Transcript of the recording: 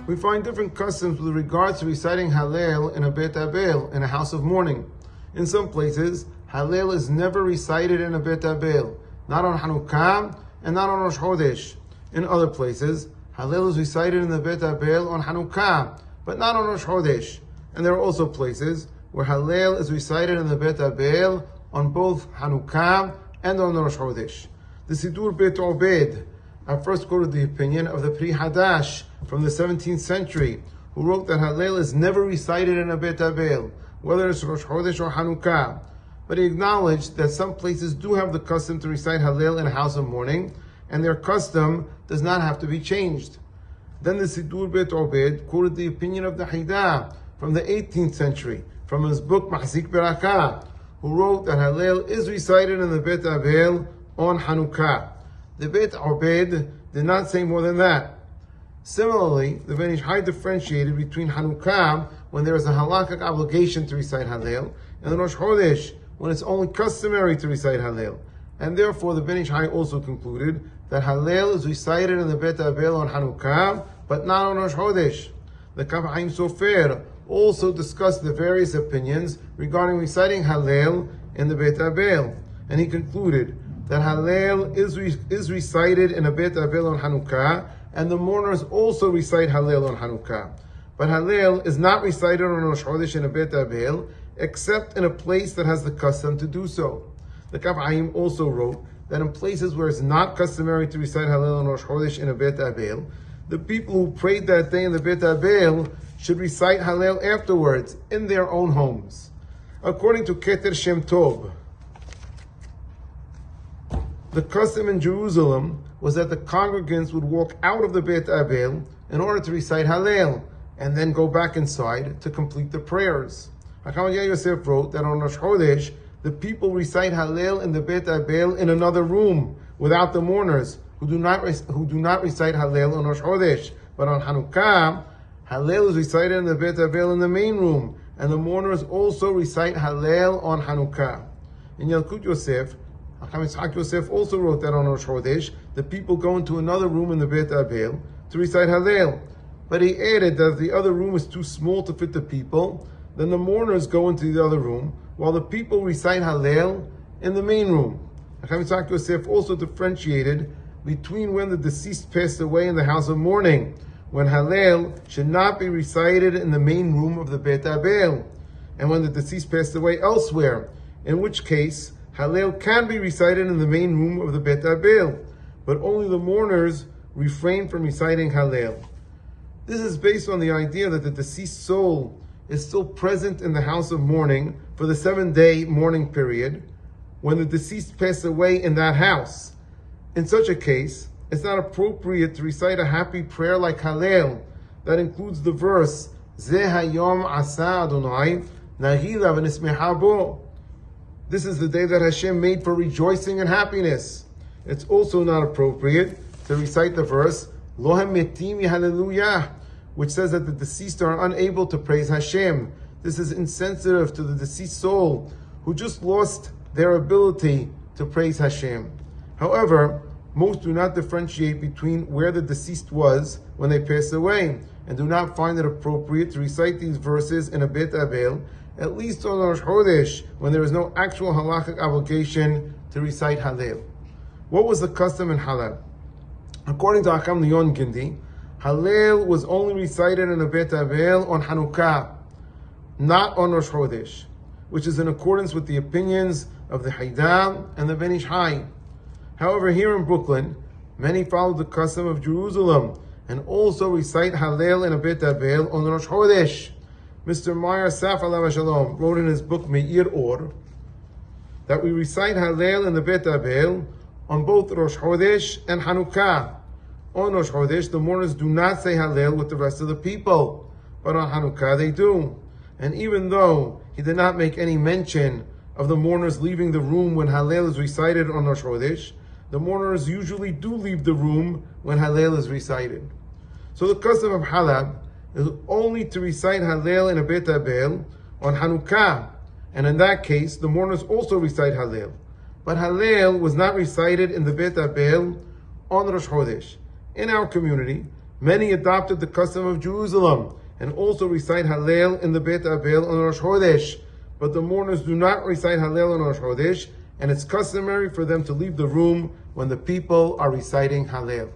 We find different customs with regards to reciting Hallel in a Beit Abel, in a house of mourning. In some places, Hallel is never recited in a Beit Abel, not on Hanukkah and not on Rosh Chodesh. In other places, Hallel is recited in the Beit Abel on Hanukkah, but not on Rosh Chodesh. And there are also places where Hallel is recited in the Beit Abel on both Hanukkah and on Rosh Chodesh. The Sidur Beit Obed, I first quoted the opinion of the Pri Hadash from the 17th century, who wrote that Hallel is never recited in a Beit Abel, whether it's Rosh Chodesh or Hanukkah. But he acknowledged that some places do have the custom to recite Hallel in a house of mourning, and their custom does not have to be changed. Then the Sidur Beit Obed quoted the opinion of the Haidah from the 18th century, from his book Mahzik Berakah, who wrote that Hallel is recited in the Beit Abel on Hanukkah. The Beit Obed did not say more than that. Similarly, the Ben Ish Hai differentiated between Hanukkah, when there is a halakhic obligation to recite Hallel, and the Rosh Chodesh, when it's only customary to recite Hallel. And therefore, the Ben Ish Hai also concluded that Hallel is recited in the Beit Abel on Hanukkah, but not on Rosh Chodesh. The Kaf Haim Sofer also discussed the various opinions regarding reciting Hallel in the Beit Abel, and he concluded that Hallel is recited in a Beit Abel on Hanukkah, and the mourners also recite Hallel on Hanukkah. But Hallel is not recited on Rosh Chodesh in a Beit Abel, except in a place that has the custom to do so. The Kaf Haim also wrote that in places where it's not customary to recite Hallel on Rosh Chodesh in a Beit Abel, the people who prayed that day in the Beit Abel should recite Hallel afterwards in their own homes. According to Keter Shem Tov, the custom in Jerusalem was that the congregants would walk out of the Beit Abel in order to recite Hallel, and then go back inside to complete the prayers. Hakam Yosef wrote that on Rosh Chodesh, the people recite Hallel in the Beit Abel in another room, without the mourners, who do not recite Hallel on Rosh Chodesh. But on Hanukkah, Hallel is recited in the Beit Abel in the main room, and the mourners also recite Hallel on Hanukkah. In Yalkut Yosef, Hakam Yitzhak Yosef also wrote that on Rosh Chodesh, the people go into another room in the Beit Abel to recite Hallel. But he added that if the other room is too small to fit the people, then the mourners go into the other room, while the people recite Hallel in the main room. Hakam Yitzhak Yosef also differentiated between when the deceased passed away in the house of mourning, when Hallel should not be recited in the main room of the Beit Abel, and when the deceased passed away elsewhere, in which case Hallel can be recited in the main room of the Beit Abel, but only the mourners refrain from reciting Hallel. This is based on the idea that the deceased soul is still present in the house of mourning for the 7-day mourning period when the deceased passed away in that house. In such a case, it's not appropriate to recite a happy prayer like Hallel that includes the verse Zeh hayom asa Adonai nahila v'nismecha bo. This is the day that Hashem made for rejoicing and happiness. It's also not appropriate to recite the verse Lohem metim hallelujah, which says that the deceased are unable to praise Hashem. This is insensitive to the deceased soul, who just lost their ability to praise Hashem. However, most do not differentiate between where the deceased was when they passed away, and do not find it appropriate to recite these verses in a Beit Abel, at least on Rosh Chodesh, when there is no actual halachic obligation to recite Hallel. What was the custom in Hallel? According to Hakam Leon Gindi, Hallel was only recited in a Beit Abel on Hanukkah, not on Rosh Chodesh, which is in accordance with the opinions of the Haidah and the Ben Ish Hai. However, here in Brooklyn, many follow the custom of Jerusalem and also recite Hallel in a Beit Abel on Rosh Chodesh. Mr. Meyer Saf Alav Shalom wrote in his book Meir Or that we recite Hallel in the Beit Abel on both Rosh Chodesh and Hanukkah. On Rosh Chodesh, the mourners do not say Hallel with the rest of the people, but on Hanukkah they do. And even though he did not make any mention of the mourners leaving the room when Hallel is recited on Rosh Chodesh, the mourners usually do leave the room when Hallel is recited. So the custom of Halab is only to recite Hallel in a Beit Abel on Hanukkah, and in that case, the mourners also recite Hallel. But Hallel was not recited in the Beit Abel on Rosh Chodesh. In our community, Many adopted the custom of Jerusalem and also recite Hallel in the Beit Abel on Rosh Chodesh. But the mourners do not recite Hallel on Rosh Chodesh, and it's customary for them to leave the room when the people are reciting Hallel.